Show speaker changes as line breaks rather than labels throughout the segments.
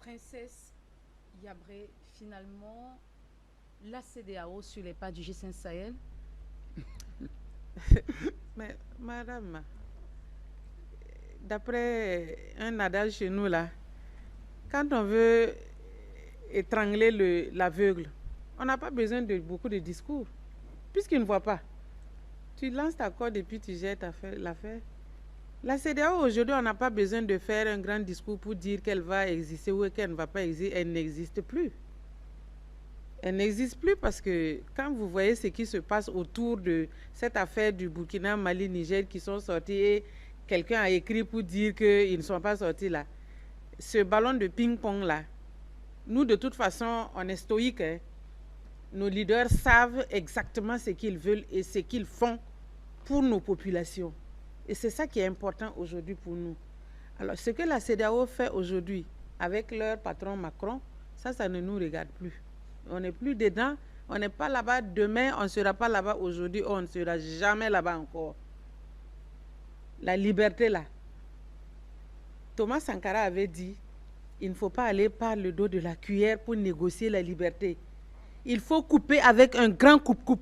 Princesse Yabré, finalement, la CEDEAO sur les pas du G5 Sahel?
Mais madame, d'après un adage chez nous là, quand on veut étrangler l'aveugle, on n'a pas besoin de beaucoup de discours, puisqu'il ne voit pas. Tu lances ta corde et puis tu jettes l'affaire. La CEDEAO aujourd'hui, on n'a pas besoin de faire un grand discours pour dire qu'elle va exister ou qu'elle ne va pas exister. Elle n'existe plus. Elle n'existe plus parce que quand vous voyez ce qui se passe autour de cette affaire du Burkina, Mali, Niger qui sont sortis et quelqu'un a écrit pour dire qu'ils ne sont pas sortis là. Ce ballon de ping-pong là, nous de toute façon, on est stoïque. Hein. Nos leaders savent exactement ce qu'ils veulent et ce qu'ils font pour nos populations. Et c'est ça qui est important aujourd'hui pour nous. Alors, ce que la CEDEAO fait aujourd'hui avec leur patron Macron, ça ne nous regarde plus. On n'est plus dedans, on n'est pas là-bas demain, on ne sera pas là-bas aujourd'hui, on ne sera jamais là-bas encore. La liberté là. Thomas Sankara avait dit, il ne faut pas aller par le dos de la cuillère pour négocier la liberté. Il faut couper avec un grand coupe-coupe.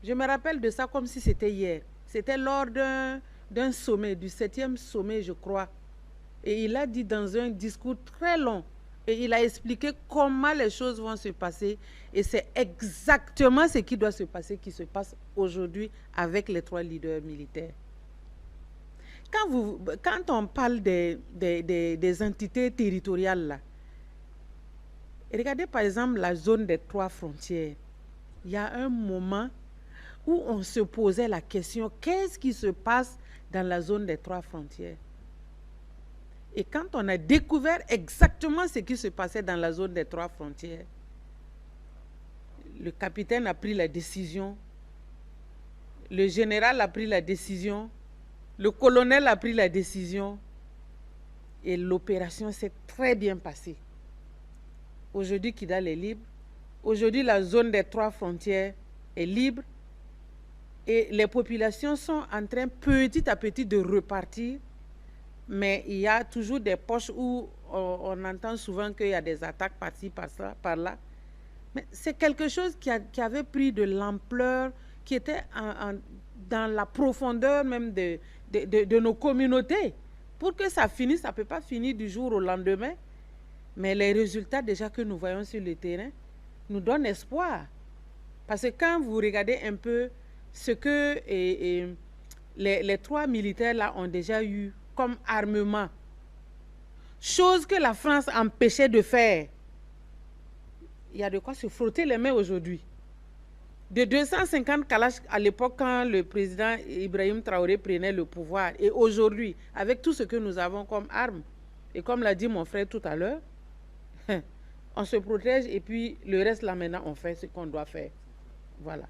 Je me rappelle de ça comme si c'était hier. C'était lors d'un sommet, du 7e sommet, je crois. Et il a dit dans un discours très long, et il a expliqué comment les choses vont se passer. Et c'est exactement ce qui doit se passer, qui se passe aujourd'hui avec les 3 leaders militaires. Quand on parle des entités territoriales, là, regardez par exemple la zone des 3 frontières. Il y a un moment où on se posait la question, qu'est-ce qui se passe dans la zone des 3 frontières? Et quand on a découvert exactement ce qui se passait dans la zone des 3 frontières, le capitaine a pris la décision, le général a pris la décision, le colonel a pris la décision et l'opération s'est très bien passée. Aujourd'hui, Kidal est libre. Aujourd'hui, la zone des 3 frontières est libre. Et les populations sont en train petit à petit de repartir. Mais il y a toujours des poches où on entend souvent qu'il y a des attaques par-ci, par-là. Mais c'est quelque chose qui avait pris de l'ampleur, qui était dans la profondeur même de nos communautés. Pour que ça finisse, ça ne peut pas finir du jour au lendemain. Mais les résultats déjà que nous voyons sur le terrain nous donnent espoir. Parce que quand vous regardez un peu ce que les 3 militaires là ont déjà eu comme armement, chose que la France empêchait de faire, il y a de quoi se frotter les mains aujourd'hui. De 250 Kalash à l'époque quand le président Ibrahim Traoré prenait le pouvoir, et aujourd'hui, avec tout ce que nous avons comme armes, et comme l'a dit mon frère tout à l'heure, on se protège et puis le reste là maintenant on fait ce qu'on doit faire. Voilà.